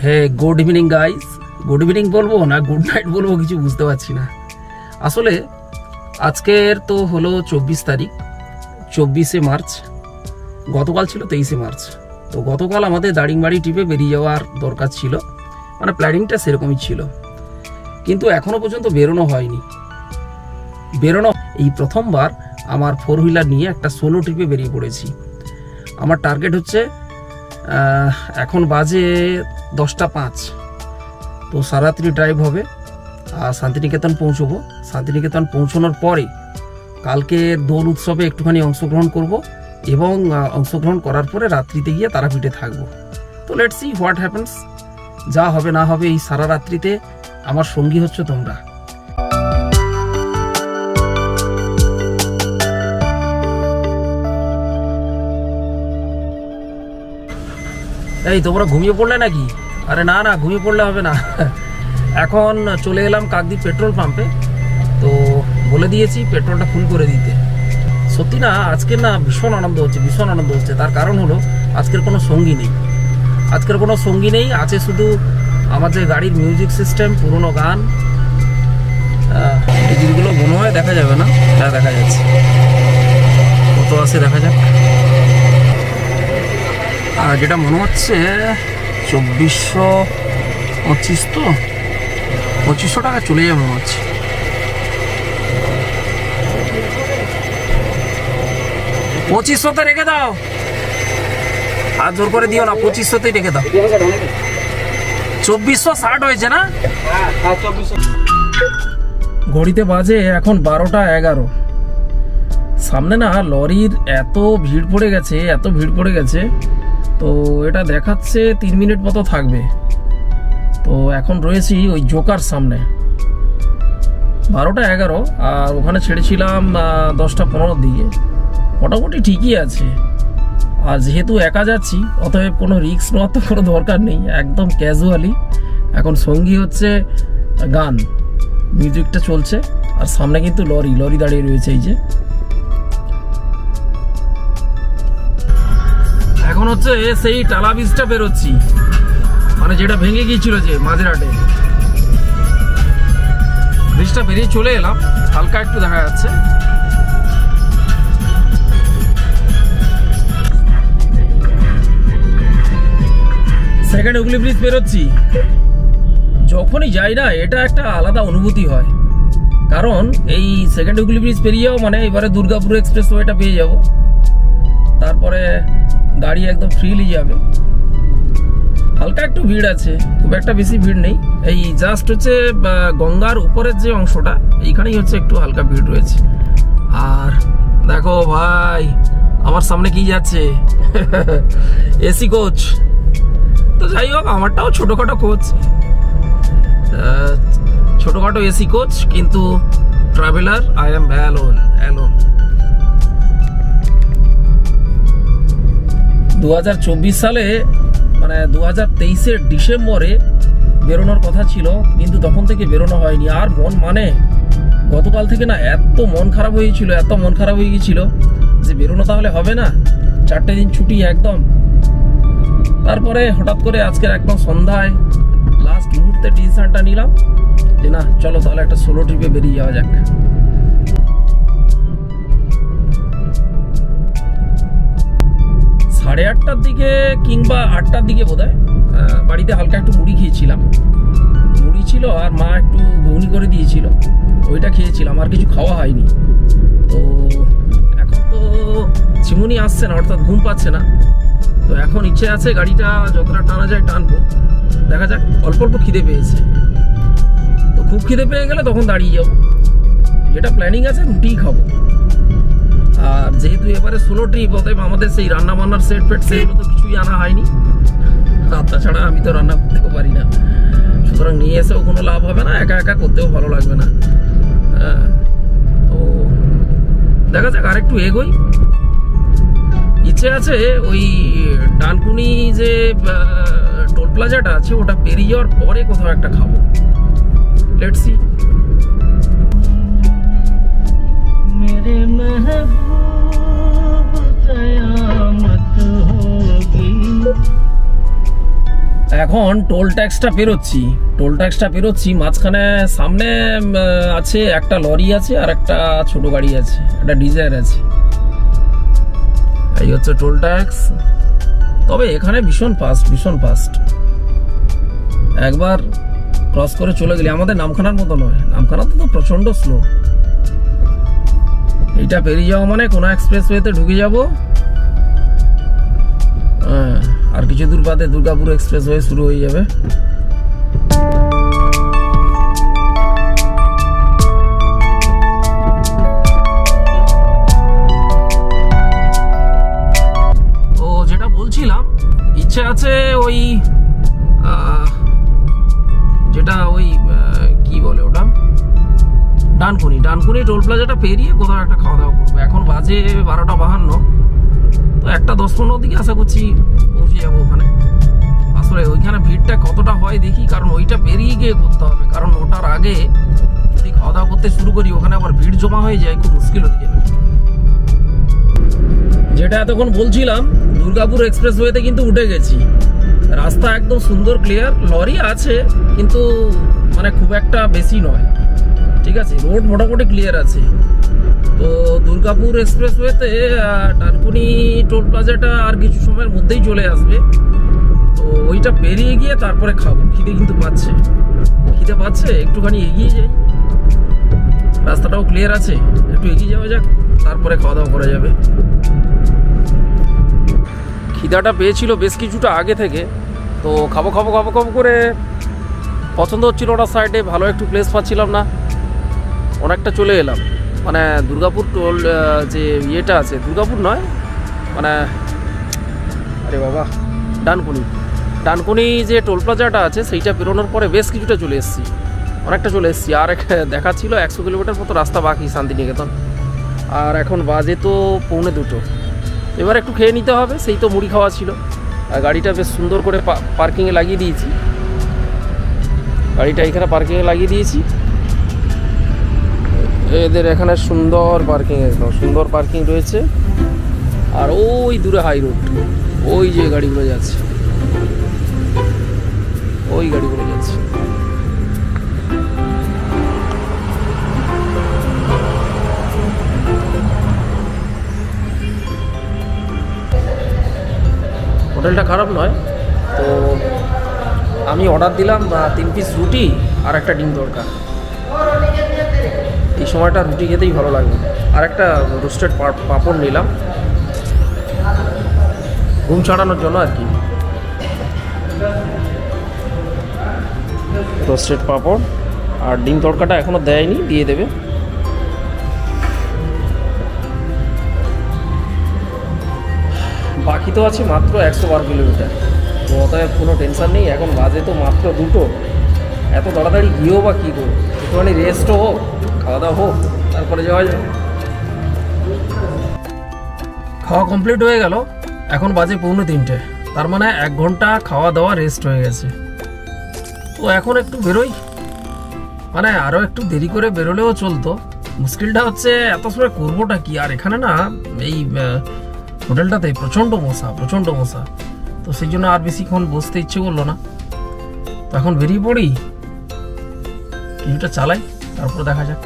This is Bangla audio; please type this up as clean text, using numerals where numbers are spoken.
হ্যাঁ, good evening guys. Good evening বলবো না গুড নাইট বলবো কিছু বুঝতে পারছি না। আসলে আজকের তো হলো 24 তারিখ, 24শে মার্চ। গতকাল ছিল 23শে মার্চ। তো গতকাল আমাদের দারিংবাড়ি ট্রিপে বেরিয়ে যাওয়ার দরকার ছিল, মানে প্ল্যানিংটা সেরকমই ছিল, কিন্তু এখনো পর্যন্ত বেরোনো হয়নি। এই প্রথমবার আমার 4 হুইলার নিয়ে একটা সোলো ট্রিপে বেরিয়ে পড়েছি। আমার টার্গেট হচ্ছে এখন বাজে 10টা 5। তো সারাত্রি ড্রাইভ হবে আর শান্তিনিকেতন পৌঁছবো। শান্তিনিকেতন পৌঁছানোর পরে কালকে দোল উৎসবে একটুখানি অংশগ্রহণ করব এবং অংশগ্রহণ করার পরে রাত্রিতে গিয়ে তারাপীঠে থাকবো। তো লেটস সি হোয়াট হ্যাপেন্স। যা হবে না হবে, এই সারা রাত্রিতে আমার সঙ্গী হচ্ছে তোমরা। এই তোমরা ঘুমিয়ে পড়লে নাকি? আরে না না, ঘুমিয়ে পড়লে হবে না। এখন চলে এলাম কাকদ্বীপ পেট্রোল পাম্পে। তো বলে দিয়েছি পেট্রোলটা ফুল করে দিতে। সত্যি না, আজকে না ভীষণ আনন্দ হচ্ছে। তার কারণ হলো আজকের কোনো সঙ্গী নেই। আছে শুধু আমাদের গাড়ির মিউজিক সিস্টেম, পুরোনো গান। এই জিনিসগুলো মনে হয় দেখা যাবে না। হ্যাঁ, দেখা যাচ্ছে। কত আছে দেখা যাক। আর যেটা মনে হচ্ছে 2425 তো 2500 টাকা চলে যাবে মনে হচ্ছে। $2500 রেখে দাও, আর জোর করে দিও না। 2500 রেখে দাও। 2460 হয়েছে না? ঘড়িতে বাজে এখন 12টা 11। সামনে না লরির এত ভিড় পড়ে গেছে। তো এটা দেখাচ্ছে 3 মিনিট মতো থাকবে। তো এখন রয়েছি ওই জোকার সামনে। 12টা 11 আর ওখানে ছেড়েছিলাম 10টা 15 দিকে। মোটামুটি ঠিকই আছে। আর যেহেতু একা যাচ্ছি, অতএব কোনো রিস্ক নেওয়ার তো কোনো দরকার নেই, একদম ক্যাজুয়ালি। এখন সঙ্গী হচ্ছে গান, মিউজিকটা চলছে। আর সামনে কিন্তু লরি দাঁড়িয়ে রয়েছে। এই যে এখন হচ্ছে সেই টালা ব্রিজটা বেরোচ্ছি, মানে যেটা ভেঙে গিয়েছিল যে মাঝেরহাটে। ব্রিজটা বেরিয়ে চলে এলাম, হালকা একটু দেখা যাচ্ছে। সেকেন্ড হুগলি ব্রিজ বেরোচ্ছি। যখনই যাই না, এটা একটা আলাদা অনুভূতি হয়। কারণ এই সেকেন্ড হুগলি ব্রিজ পেরিয়েও মানে এবারে দুর্গাপুর এক্সপ্রেস ওয়েটা পেয়ে যাব। তারপরে গাড়ি একদম ফ্রিলি যাবে। হালকা একটু ভিড় আছে, খুব একটা বেশি ভিড় নেই। এই জাস্ট হচ্ছে গঙ্গার উপরের যে অংশটা, এইখানেই হচ্ছে একটু হালকা ভিড় রয়েছে। আর দেখো ভাই, আমার সামনে কি যাচ্ছে, এসি কোচ। তো যাই হোক, আমারটাও ছোটখাটো কোচ, ছোটখাটো এসি কোচ, কিন্তু ট্রাভেলার। I am alone. 2024 সালে মানে 2023-এর ডিসেম্বরে বেরোনোর কথা ছিল, কিন্তু তখন থেকে বেরোনো হয়নি। আর গতকাল থেকে না এত মন খারাপ হয়ে গিয়েছিল যে বেরোনো তাহলে হবে না, 4টে দিন ছুটি একদম। তারপরে হঠাৎ করে আজকের একদম সন্ধ্যায় লাস্ট মুহূর্তে ডিসিশনটা নিলাম যে না, চলো তাহলে একটা সোলো ট্রিপে বেরিয়ে যাওয়া যাক। 8:30টার দিকে কিংবা 8টার দিকে বোধহয় বাড়িতে হালকা একটু মুড়ি খেয়েছিলাম। মুড়ি ছিল আর মা একটু ঘুগনি করে দিয়েছিল, ওইটা খেয়েছিলাম। আর কিছু খাওয়া হয়নি। তো এখন তো চিমুনি আসছে না, অর্থাৎ ঘুম পাচ্ছে না। তো এখন ইচ্ছে আছে গাড়িটা যতটা টানা যায় টানবো, দেখা যাক। অল্প অল্প খিদে পেয়েছে, তো খুব খিদে পেয়ে গেলে তখন দাঁড়িয়ে যাবো। যেটা প্ল্যানিং আছে রুটিই খাবো। আর যেহেতু এবারে সোলো ট্রিপ, অতএব আমাদের সেই রান্না বান্নার সেট সেগুলো তো কিছুই আনা হয়নি। তাছাড়া আমি তো রান্না করতেও পারি না, সুতরাং নিয়ে এসেও কোনো লাভ হবে না, একা একা করতেও ভালো লাগবে না। তো দেখা যাক, আর একটু এগোই। ইচ্ছে আছে ওই ডানকুনি যে টোল প্লাজাটা আছে, ওটা পেরিয়ে যাওয়ার পরে কোথাও একটা খাবো। Let's see. मेरे महबूब कयामत होगी এখন টোল ট্যাক্সটা পেরোচ্ছি মাঝখানে সামনে আছে একটা লরি আছে আর একটা ছোট গাড়ি আছে, একটা ডিজায়ার আছে। এই হচ্ছে টোল ট্যাক্স। তবে এখানে ভীষণ ফাস্ট। একবার ক্রস করে চলে গেলে, আমাদের নামখানার মতো নয়, নামখানা তো প্রচন্ড স্লো। এইটা পেরিয়ে যাওয়া মানে কোনো এক্সপ্রেসওয়েতে ঢুকে যাব। আর কিছু দূর বাদে দুর্গাপুর এক্সপ্রেসওয়ে শুরু হয়ে যাবে। তো যেটা বলছিলাম, ইচ্ছে আছে ওই যেটা ওই কি বলে ওটা, ডানকুনি টোল প্লাজাটা পেরিয়ে কোথাও একটা খাওয়া দাওয়া করবো। এখন বাজে 12:52, তো 1:10-15 দিকে আশা করছি পৌঁছে যাবো ওখানে। আসলে ওইখানে ভিড়টা কতটা হয় দেখি, কারণ ওইটা পেরিয়ে গিয়ে করতে হবে, কারণ ওটার আগে যদি খাওয়া দাওয়া করতে শুরু করি ওখানে আবার ভিড় জমা হয়ে যায়, খুব মুশকিল হয়ে যাবে। যেটা এতক্ষণ বলছিলাম, দুর্গাপুর এক্সপ্রেসওয়েতে কিন্তু উঠে গেছি। রাস্তা একদম সুন্দর ক্লিয়ার, লরি আছে কিন্তু মানে খুব একটা বেশি নয়, ঠিক আছে, রোড মোটামুটি ক্লিয়ার আছে। তো দুর্গাপুর এক্সপ্রেসওয়েতে ডানকুনি টোল প্লাজাটা আর কিছু সময়ের মধ্যেই চলে আসবে। তো ওইটা পেরিয়ে গিয়ে তারপরে খাবো। খিদে কিন্তু পাচ্ছে, একটুখানি এগিয়ে যাই, রাস্তাটাও ক্লিয়ার আছে, একটু এগিয়ে যাওয়া যাক, তারপরে খাওয়া দাওয়া করা যাবে। খিদাটা পেয়েছিল বেশ কিছুটা আগে থেকে, তো খাবো করে পছন্দ হচ্ছিল ওটার সাইডে, ভালো একটু প্লেস পাচ্ছিলাম না, অনেকটা চলে এলাম। মানে দুর্গাপুর টোল যে ইয়েটা আছে, দুর্গাপুর নয় মানে আরে বাবা ডানকুনি যে টোল প্লাজাটা আছে সেইটা পেরোনোর পরে বেশ কিছুটা অনেকটা চলে এসেছি। আর দেখাচ্ছিল 100 কিলোমিটার মতো রাস্তা বাকি শান্তিনিকেতন। আর এখন বাজে তো 1:45। এবার একটু খেয়ে নিতে হবে, সেই তো মুড়ি খাওয়া ছিল। আর গাড়িটা বেশ সুন্দর করে পার্কিংয়ে লাগিয়ে দিয়েছি, এদের এখানে সুন্দর পার্কিং রয়েছে। আর ওই দূরে হাই রোড, ওই যে গাড়িগুলো যাচ্ছে, হোটেলটা খারাপ নয়। তো আমি অর্ডার দিলাম 3 পিস রুটি আর একটা ডিম তড়কা। এই সময়টা রুটি খেতেই ভালো লাগবে। আর একটা রোস্টেড পাঁপড় নিলাম, ঘুম ছাড়ানোর জন্য আর কি। রোস্টেড পাঁপড় আর ডিম তড়কাটা এখনও দেয়নি, দিয়ে দেবে। বাকি তো আছে মাত্র 112 কিলোমিটার, তো অতএব কোনো টেনশন নেই। এখন বাজে তো মাত্র 2টো, এত তাড়াতাড়ি গিয়েও বা কী করবো, একটুখানি রেস্টও হোক, খাওয়া দাওয়া হোক, তারপরে যাওয়া যায়। খাওয়া কমপ্লিট হয়ে গেল, এখন বাজে 2:45, তার মানে 1 ঘন্টা খাওয়া দাওয়া রেস্ট হয়ে গেছে। তো এখন একটু বেরোই, মানে আরও একটু দেরি করে বেরোলেও চলতো। মুশকিলটা হচ্ছে এত সময় করবোটা কি। আর এখানে না এই হোটেলটাতে প্রচণ্ড মশা, তো সেই জন্য আর বেশিক্ষণ বসতে ইচ্ছে করলো না। তো এখন বেরিয়ে পড়ি, কিছুটা চালাই, তারপর দেখা যাক।